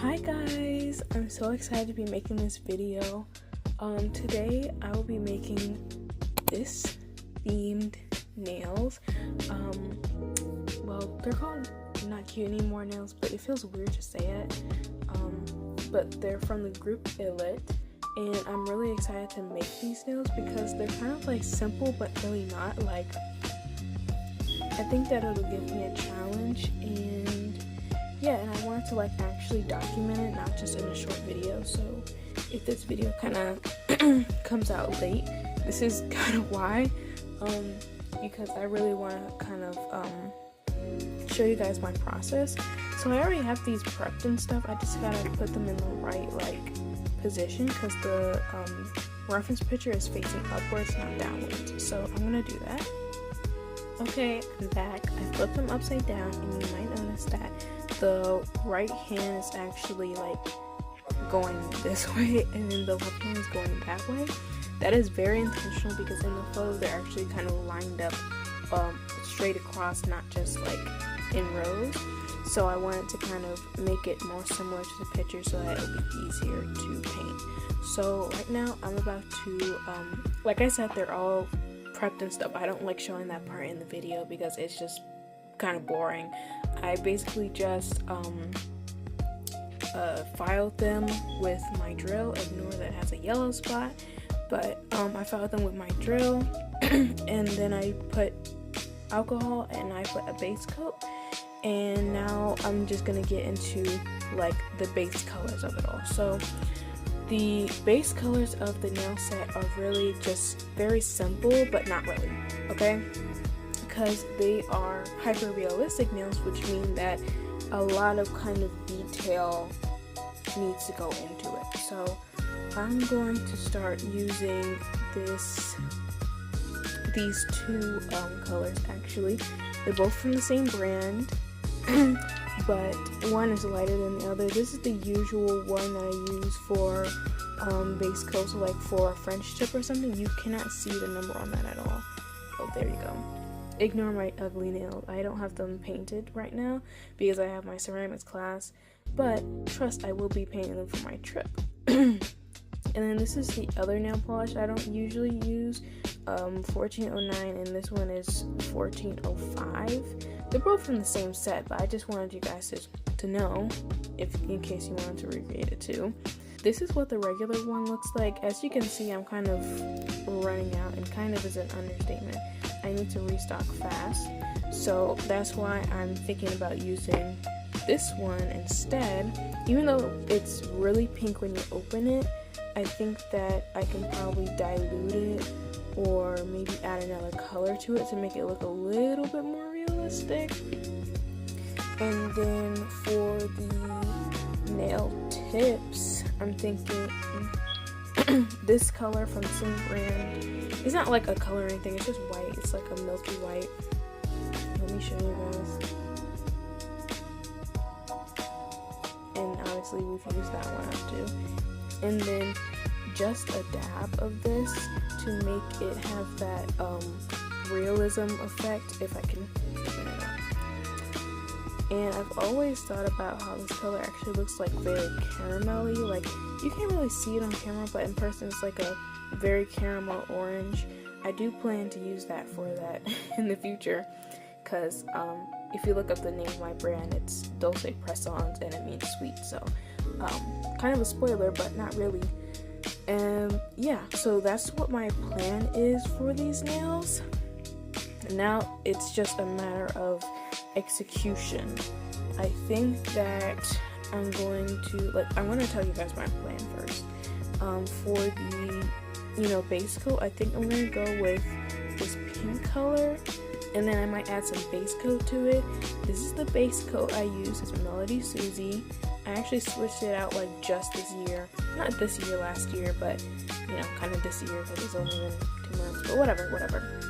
Hi guys, I'm so excited to be making this video. Today I will be making this themed nails. Well, they're called not cute anymore nails, but it feels weird to say it. But they're from the group ILLIT, and I'm really excited to make these nails because they're kind of like simple but really not. Like, I think that it'll give me a challenge, and yeah, and I wanted to like actually document it, not just in a short video. So if this video kind of comes out late, this is kind of why, because I really want to kind of show you guys my process. So I already have these prepped and stuff. I just gotta put them in the right like position because the reference picture is facing upwards, not downwards. So I'm gonna do that. Okay, I'm back. I flipped them upside down, and you might notice that the right hand is actually like going this way, and then the left hand is going that way. That is very intentional because in the photo they're actually kind of lined up straight across, not just like in rows. So I wanted to kind of make it more similar to the picture so that it would be easier to paint. So right now I'm about to, like I said, they're all prepped and stuff. I don't like showing that part in the video because it's just kind of boring. I basically just filed them with my drill. Ignore that it has a yellow spot, but I filed them with my drill and then I put alcohol and I put a base coat, and now I'm just gonna get into like the base colors of it all. So the base colors of the nail set are really just very simple, but not really, okay? Because they are hyper realistic nails, which mean that a lot of kind of detail needs to go into it. So I'm going to start using these two colors. Actually, they're both from the same brand, but one is lighter than the other. This is the usual one that I use for base coats, so like for a French tip or something. You cannot see the number on that at all. Oh, there you go. Ignore my ugly nails. I don't have them painted right now because I have my ceramics class, but trust, I will be painting them for my trip. And then this is the other nail polish I don't usually use, 1409, and this one is 1405. They're both from the same set, but I just wanted you guys to know, in case you wanted to recreate it too. This is what the regular one looks like. As you can see, I'm kind of running out, and kind of is an understatement. I need to restock fast, so that's why I'm thinking about using this one instead. Even though it's really pink when you open it, I think that I can probably dilute it or maybe add another color to it to make it look a little bit more realistic. And then for the nail tips, I'm thinking this color from the same brand. It's not like a color or anything, it's just white. It's like a milky white. Let me show you guys. And obviously we've used that one up too. And then just a dab of this to make it have that realism effect, if I can open it up. And I've always thought about how this color actually looks like very caramelly. Like, you can't really see it on camera, but in person it's like a very caramel orange. I do plan to use that for that in the future, because if you look up the name of my brand, it's Dulce Pressons and it means sweet. So kind of a spoiler, but not really. Yeah, so that's what my plan is for these nails. Now it's just a matter of execution. I think that I'm going to tell you guys my plan first. For the base coat, I think I'm going to go with this pink color, and then I might add some base coat to it. This is the base coat I use. It's Melody Susie. I actually switched it out like just this year. Not this year, last year, but kind of this year because it's only been 2 months, but whatever.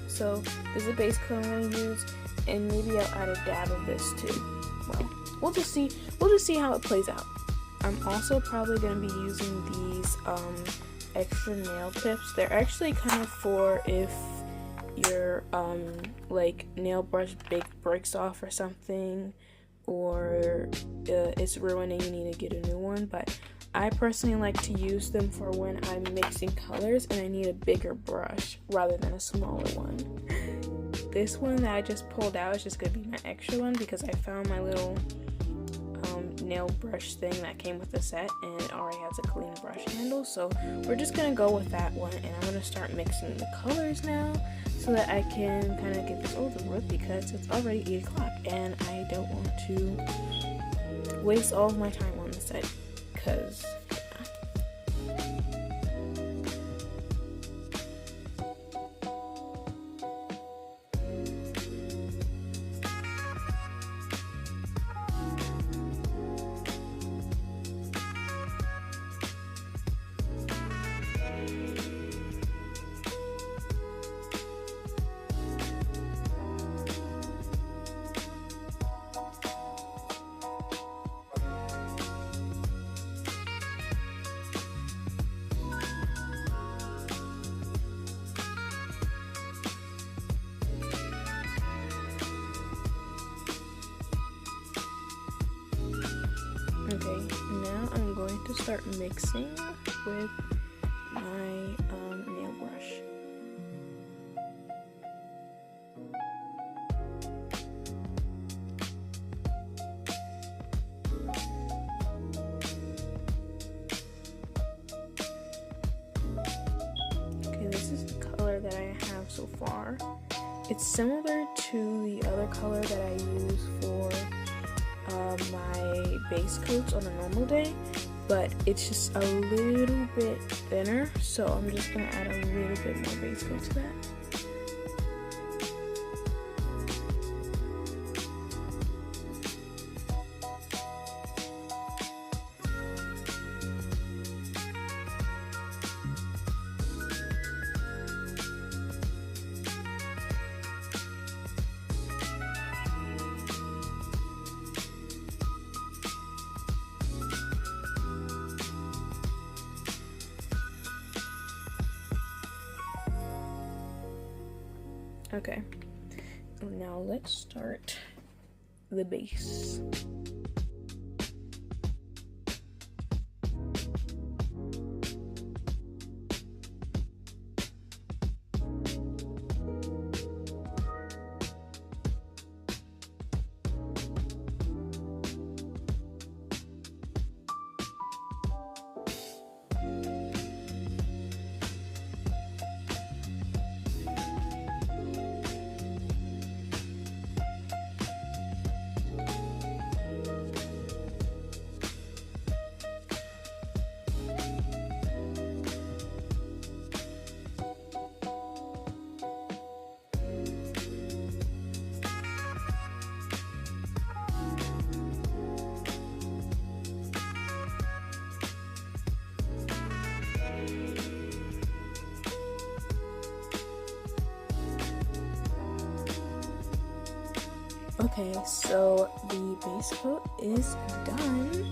So this is the base coat I'm going to use, and maybe I'll add a dab of this too. Well, we'll just see how it plays out. I'm also probably going to be using these extra nail tips. They're actually kind of for if your like nail brush breaks off or something, or it's ruined and you need to get a new one. But I personally like to use them for when I'm mixing colors and I need a bigger brush rather than a smaller one. This one that I just pulled out is just going to be my extra one because I found my little nail brush thing that came with the set and it already has a clean brush handle. So we're just going to go with that one, and I'm going to start mixing the colors now so that I can kind of get this over with because it's already 8 o'clock and I don't want to waste all of my time on the set because okay, now I'm going to start mixing with my nail brush. Okay, this is the color that I have so far. It's similar to the other color that I use for my base coats on a normal day, but it's just a little bit thinner, so I'm just gonna add a little bit more base coat to that. Okay, now let's start the base. Okay, so the base coat is done.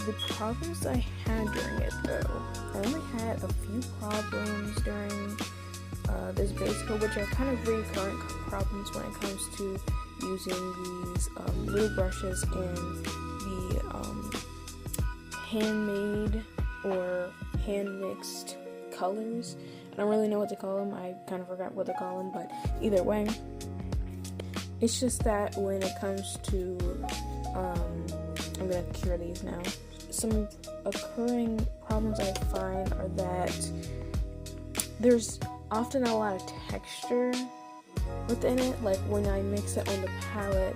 The problems I had during it though, I only had a few problems during this base coat, which are kind of recurrent problems when it comes to using these little brushes in the handmade or hand mixed colors. I don't really know what to call them. I kind of forgot what to call them, but either way, it's just that when it comes to, I'm gonna cure these now. Some occurring problems I find are that there's often a lot of texture within it. Like when I mix it on the palette,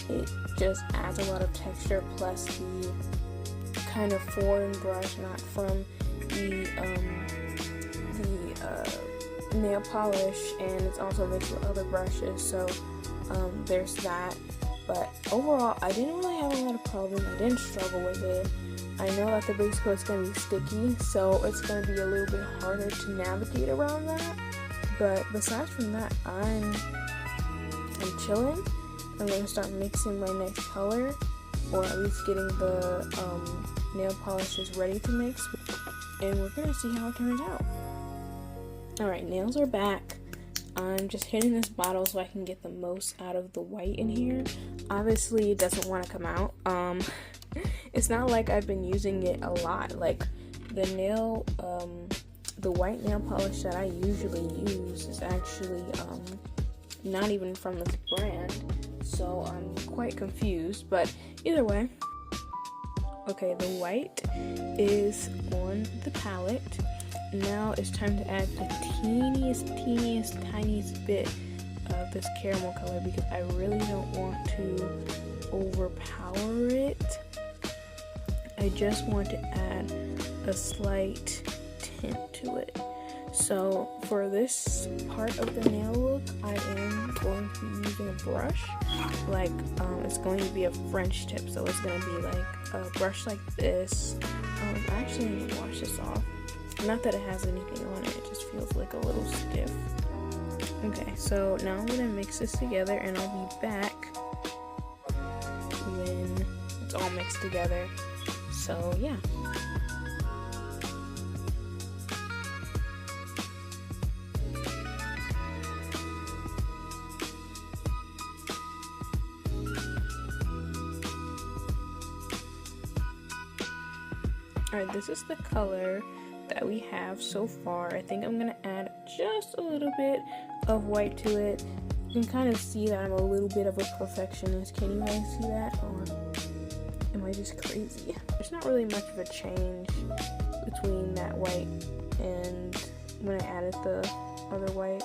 it just adds a lot of texture, plus the kind of foreign brush, not from the nail polish, and it's also mixed with other brushes, so there's that. But overall, I didn't really have a lot of problems. I didn't struggle with it. I know that the base coat is going to be sticky, so it's going to be a little bit harder to navigate around that. But besides from that, I'm chilling. I'm going to start mixing my next color, or at least getting the nail polishes ready to mix, and we're going to see how it turns out. Alright, nails are back. I'm just hitting this bottle so I can get the most out of the white in here. Obviously it doesn't want to come out. It's not like I've been using it a lot. Like the white nail polish that I usually use is actually not even from this brand, so I'm quite confused. But either way, okay, the white is on the palette. Now it's time to add the tiniest bit of this caramel color, because I really don't want to overpower it. I just want to add a slight tint to it. So for this part of the nail look, I am going to be using a brush. Like it's going to be a French tip, so it's going to be like a brush like this. I actually need to wash this off. Not that it has anything on it, it just feels like a little stiff. Okay, so now I'm gonna mix this together, and I'll be back when it's all mixed together. So yeah. Alright, this is the color that we have so far. I think I'm gonna add just a little bit of white to it. You can kind of see that I'm a little bit of a perfectionist. Can you guys see that? Or am I just crazy? There's not really much of a change between that white and when I added the other white.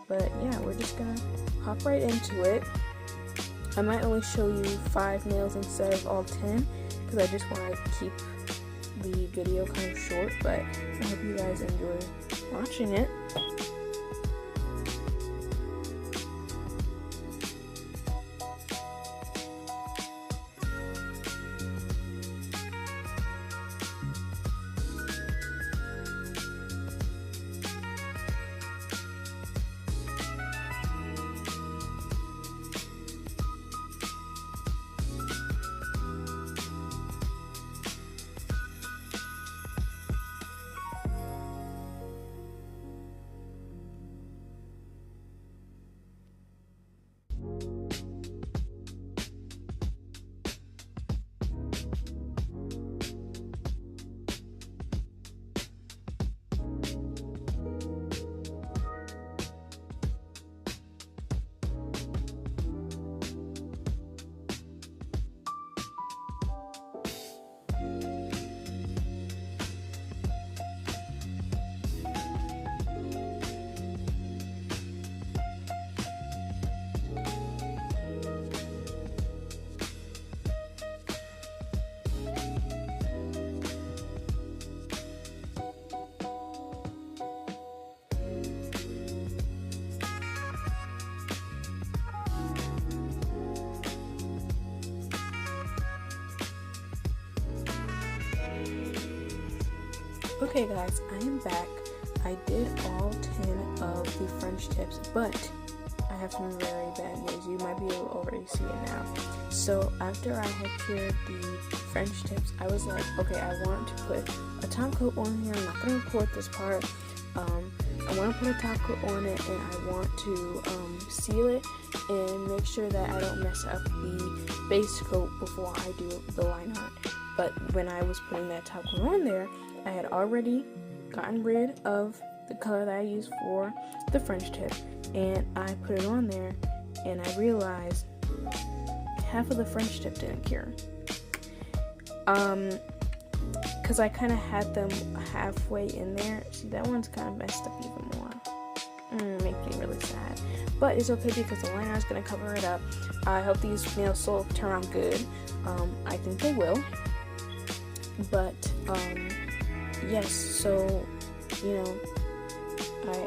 But yeah, we're just gonna hop right into it. I might only show you 5 nails instead of all 10, because I just want to keep the video kind of short, but I hope you guys enjoy watching it. Okay guys, I am back. I did all 10 of the French tips, but I have some very bad news. You might be able to already see it now. So after I had cured the French tips, I was like, okay, I want to put a top coat on here. I'm not going to record this part. I want to put a top coat on it, and I want to seal it and make sure that I don't mess up the base coat before I do the line art. But when I was putting that top coat on there, I had already gotten rid of the color that I used for the French tip, and I put it on there, and I realized half of the French tip didn't cure. Because I kind of had them halfway in there. See, that one's kind of messed up even more. Making me really sad. But it's okay because the liner is going to cover it up. I hope these nails still turn out good. I think they will. But, yes, so, you know,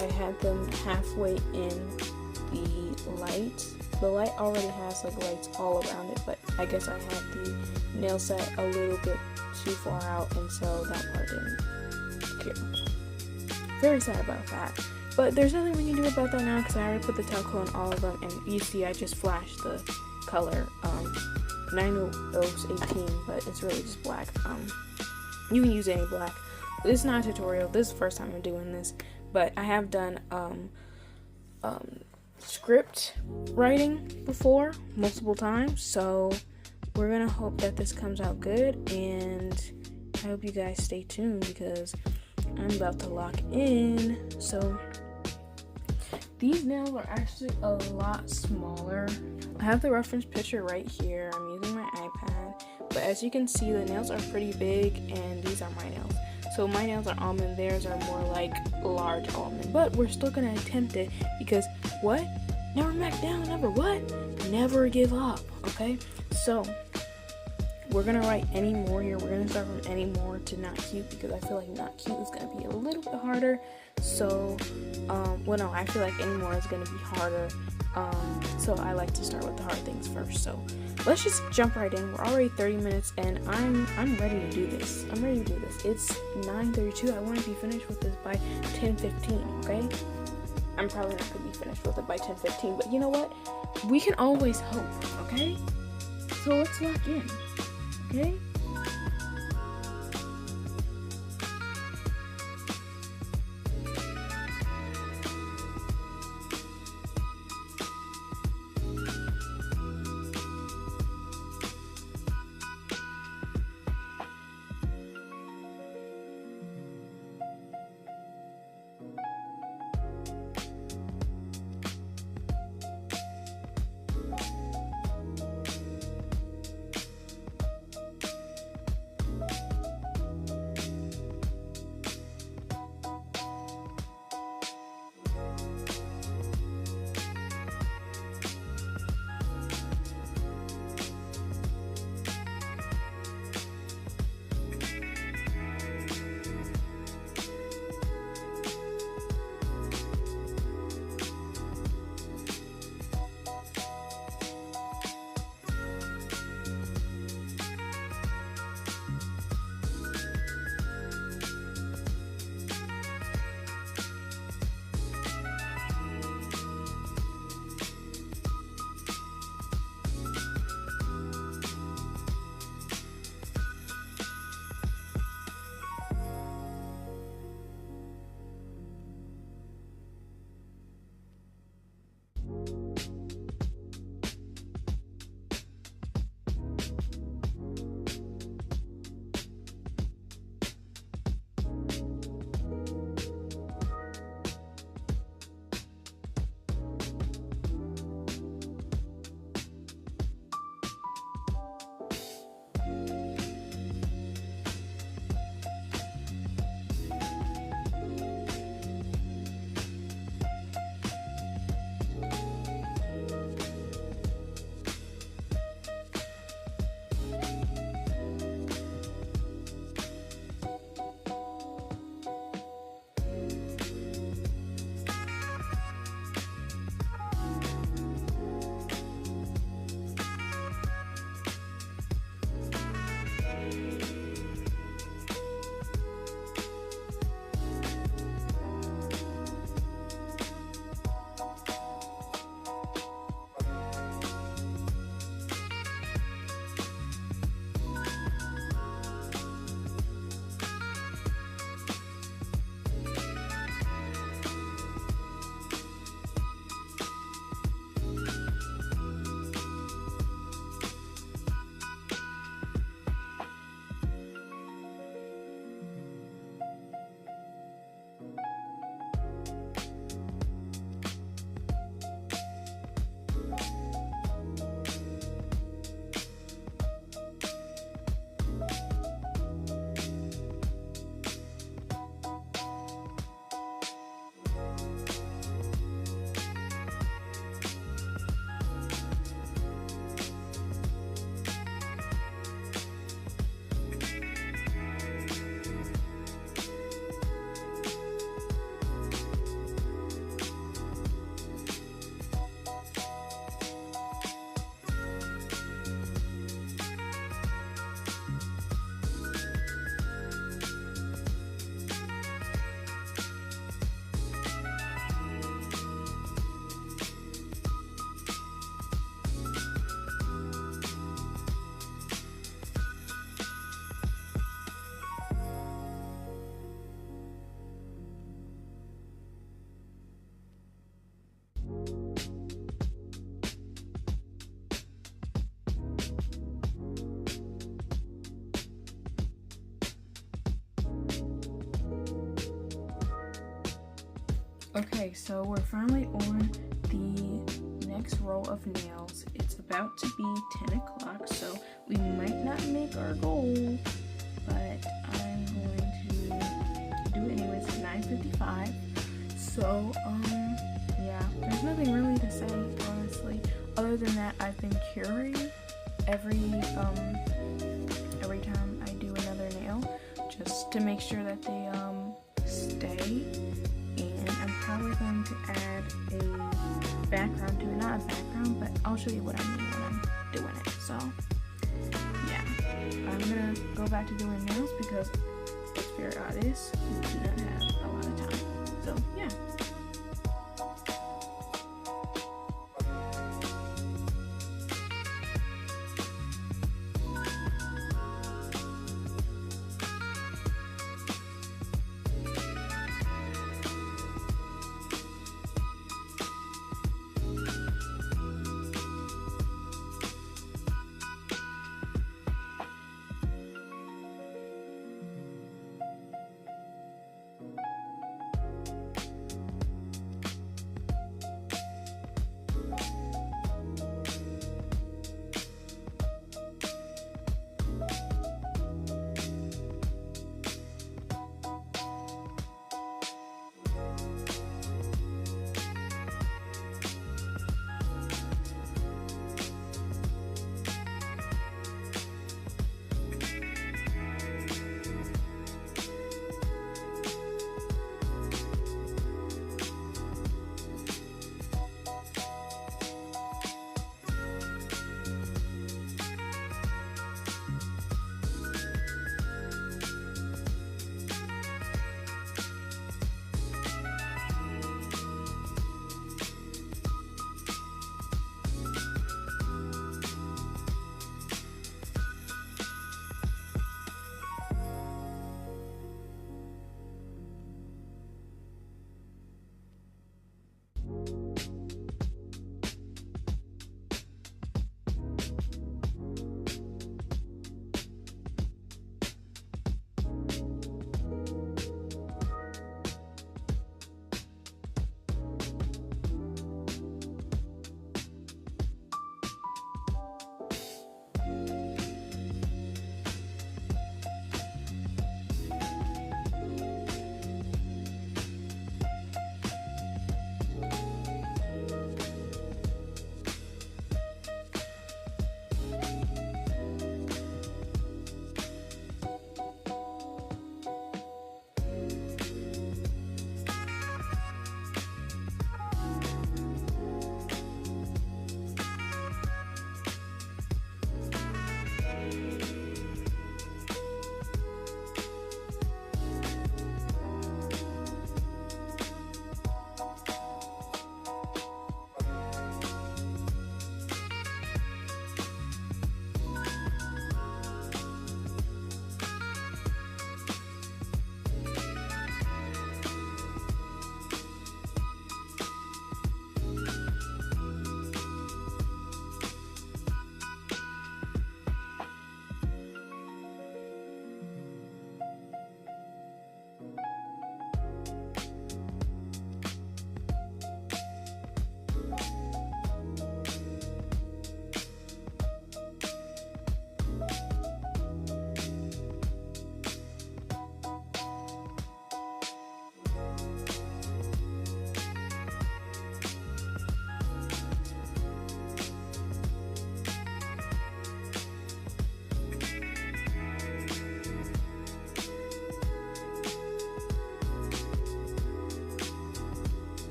I had them halfway in the light. The light already has like lights all around it, but I guess I had the nail set a little bit too far out, and so that part didn't cure. Very sad about that. But there's nothing we can do about that now because I already put the top coat on all of them, and you see I just flashed the color. And I know it was 18, but it's really just black. You can use any black. This is not a tutorial. This is the first time I'm doing this, but I have done script writing before multiple times, so we're gonna hope that this comes out good, and I hope you guys stay tuned because I'm about to lock in. So these nails are actually a lot smaller. I have the reference picture right here. I'm using my iPad, but as you can see, the nails are pretty big, and these are my nails. So my nails are almond, theirs are more like large almond, but we're still gonna attempt it because what? Never back down, never what? Never give up, okay? So we're gonna write any more here. We're gonna start from any more to not cute because I feel like not cute is gonna be a little bit harder. So, well, no, I feel like any more is gonna be harder. So I like to start with the hard things first. So let's just jump right in. We're already 30 minutes and I'm ready to do this. I'm ready to do this. It's 9:32. I want to be finished with this by 10:15, okay? I'm probably not gonna be finished with it by 10:15, but you know what? We can always hope, okay? So let's lock in, okay? Okay, so we're finally on the next row of nails. It's about to be 10 o'clock, so we might not make our goal, but I'm going to do it anyways at 9:55. So, yeah, there's nothing really to say, honestly, other than that I've been curing every time I do another nail, just to make sure that they stay. And I'm probably going to add a background to it, not a background, but I'll show you what I mean when I'm doing it. So yeah, I'm gonna go back to doing nails because it's very obvious we do not have a lot of time. So yeah.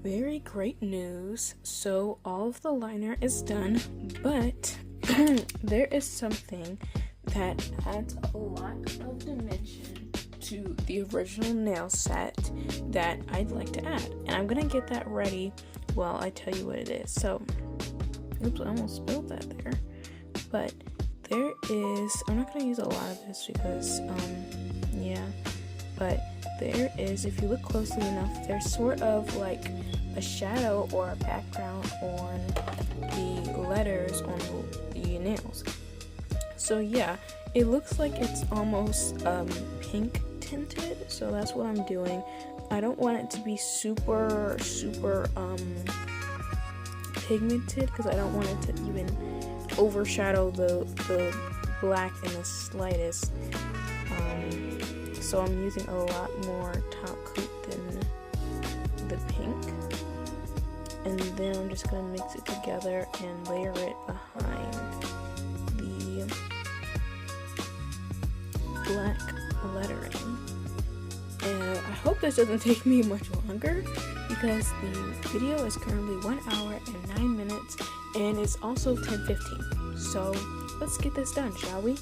Very great news. So all of the liner is done, but there is something that adds a lot of dimension to the original nail set that I'd like to add, and I'm gonna get that ready while I tell you what it is. So Oops, I almost spilled that there. But there is, I'm not going to use a lot of this because, yeah. But there is, if you look closely enough, there's sort of like a shadow or a background on the letters on the nails. So yeah, it looks like it's almost pink tinted, so that's what I'm doing. I don't want it to be super pigmented because I don't want it to even overshadow the black in the slightest. So I'm using a lot more top coat than the pink, and then I'm just gonna mix it together and layer it behind the black lettering. And I hope this doesn't take me much longer because the video is currently 1 hour and 9 minutes and it's also 10:15. So let's get this done, shall we?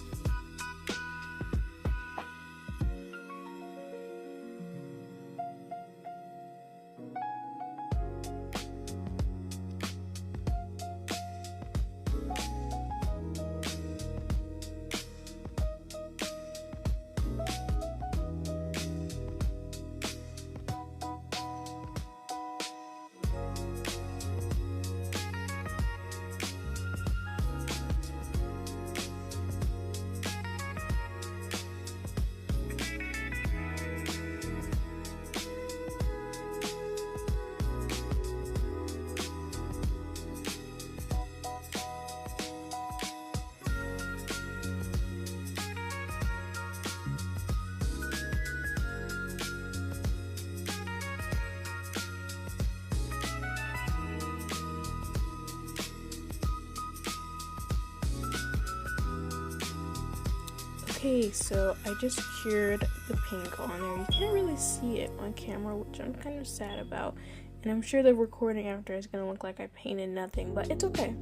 Okay, so I just cured the pink on there. You can't really see it on camera, which I'm kind of sad about. And I'm sure the recording after is going to look like I painted nothing, but it's okay.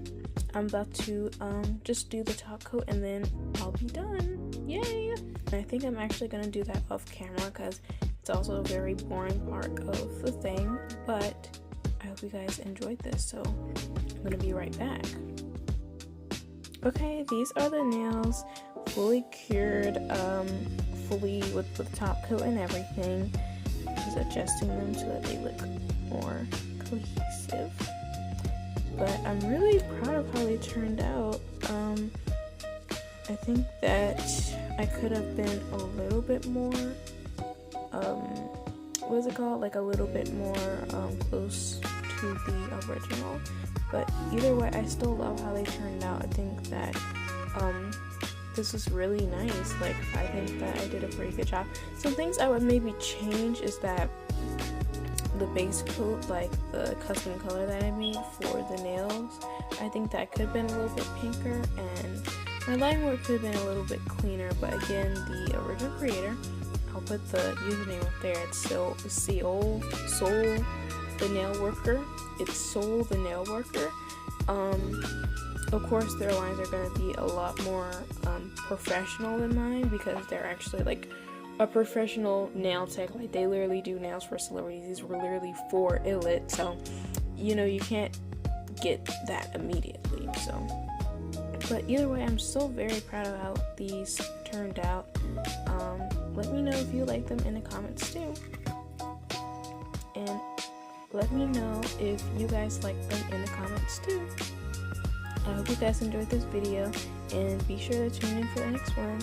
I'm about to just do the top coat and then I'll be done. Yay! And I think I'm actually going to do that off camera because it's also a very boring part of the thing. But I hope you guys enjoyed this, so I'm going to be right back. Okay, these are the nails, fully cured, fully with the top coat and everything. Just adjusting them so that they look more cohesive. But I'm really proud of how they turned out. I think that I could have been a little bit more, what is it called? Like a little bit more close to the original. But either way, I still love how they turned out. I think that this is really nice. Like, I think that I did a pretty good job. Some things I would maybe change is that the base coat, like the custom color that I made for the nails, I think that could have been a little bit pinker, and my line work could have been a little bit cleaner. But again, the original creator, I'll put the username up there. It's Soul the Nail Worker. It's Soul the Nail Worker. Of course, their lines are going to be a lot more professional than mine because they're actually like a professional nail tech. Like, they literally do nails for celebrities. These were literally for ILLIT, so you know you can't get that immediately. So, but either way, I'm still very proud of how these turned out. Let me know if you like them in the comments too, and let me know if you guys like them in the comments too. I hope you guys enjoyed this video, and be sure to tune in for the next one.